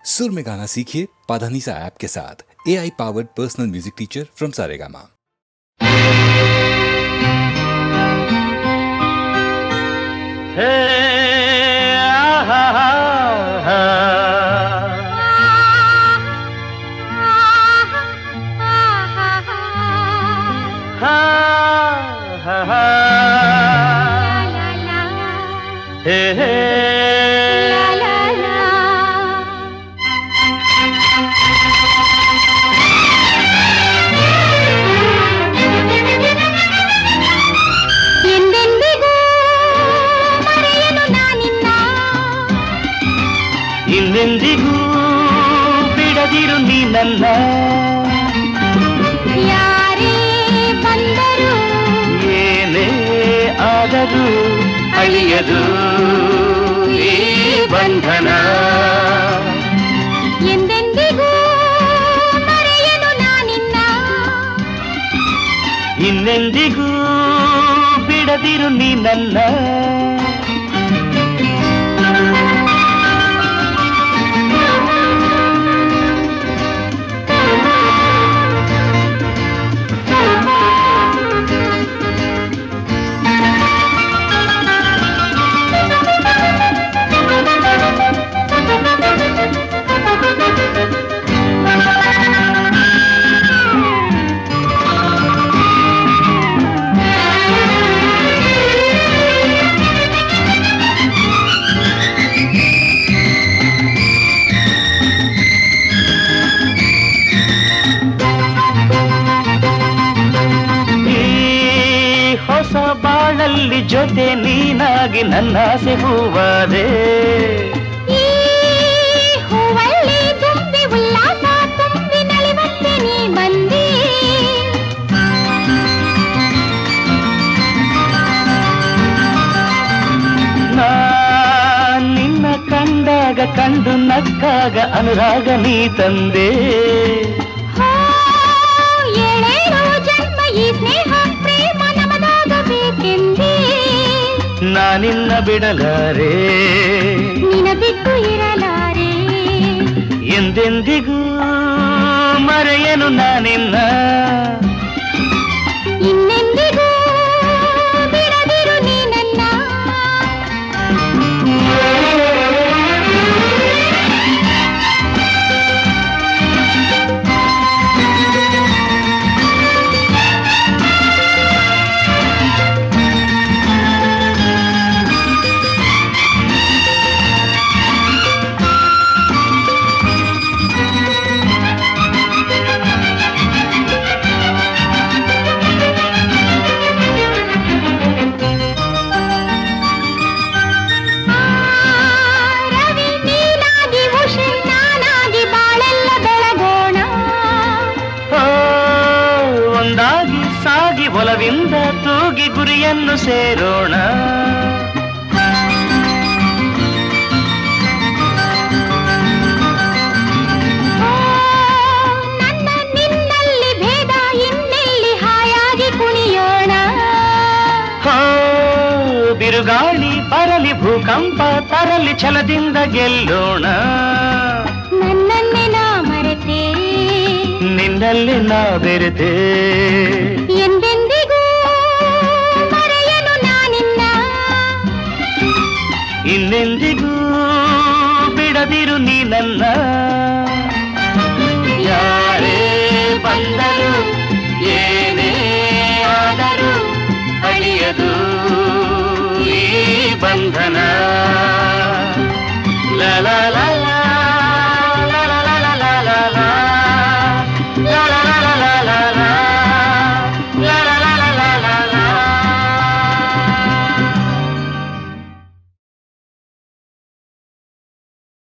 सुर में गाना सीखिए पाधानीसा ऐप के साथ। AI powered personal music teacher from Saregama. ಇನ್ನೆಂದಿಗೂ ಬಿಡದಿರು ನೀ ನನ್ನ ಯಾರೇ ಬಂದರು ಏನೇ ಆದರೂ ಅಳಿಯದು ಈ ಬಂಧನ ಎಂದೆಂದಿಗೂ ಮರೆಯಲು ನಾನಿನ್ನ ಇನ್ನೆಂದಿಗೂ ಬಿಡದಿರು ನೀ ನನ್ನ ಬಾಳಲ್ಲಿ ಜೊತೆ ನೀನಾಗಿ ನನ್ನ ಆಸೆ ಹೂವಾದೆ ಈ ಹೂವಲ್ಲಿ ತುಂಬಿ ಉಲ್ಲಾಸ ತುಂಬಿ ನಲಿವಂತೆ ನೀ ಬಂದಿ ನಿನ್ನ ಕಂಡಾಗ ಕಂಡು ನಕ್ಕಾಗ ಅನುರಾಗ ನೀ ತಂದೆ ಏಳೇಳು ಜನ್ಮ ಈ ಸ್ನೇಹ ಪ್ರೇಮ ನಮದಾಗಬೇಕೆಂದೇ ನಾನಿನ್ನ ಬಿಡಲಾರೆ ನಿನ ಬಿಟ್ಟು ಇರಲಾರೆ ಎಂದೆಂದಿಗೂ ಮರೆಯನು ನಾನಿನ್ನ ಇನ್ನೆಂದಿಗೂ ಬಿಡದಿರು ನೀ ನನ್ನ ಸಾಗಿ ಒಲವಿಂದ ತೂಗಿ ಗುರಿಯನ್ನು ಸೇರೋಣ ನನ್ನ ನಿನ್ನಲ್ಲಿ ಭೇದ ಇನ್ನೆಲ್ಲಿ ಹಾಯಾಗಿ ಕುಣಿಯೋಣ ಬಿರುಗಾಳಿ ಬರಲಿ ಭೂಕಂಪ ತರಲಿ ಛಲದಿಂದ ಗೆಲ್ಲೋಣ ನನ್ನನ್ನೇ ನಾ ಮರೆತೆ ನಿನ್ನಲ್ಲಿ ನಾ ಬೆರೆತೆ ಎಂದೆಂದಿಗೂ ಮರೆಯಲು ನಾನಿನ್ನ ಇನ್ನೆಂದಿಗೂ ಬಿಡದಿರು ನೀ ನನ್ನ ಯಾರೇ ಬಂದರು ಏನೇ ಆದರೂ ಅಳಿಯದು ಈ ಬಂಧನ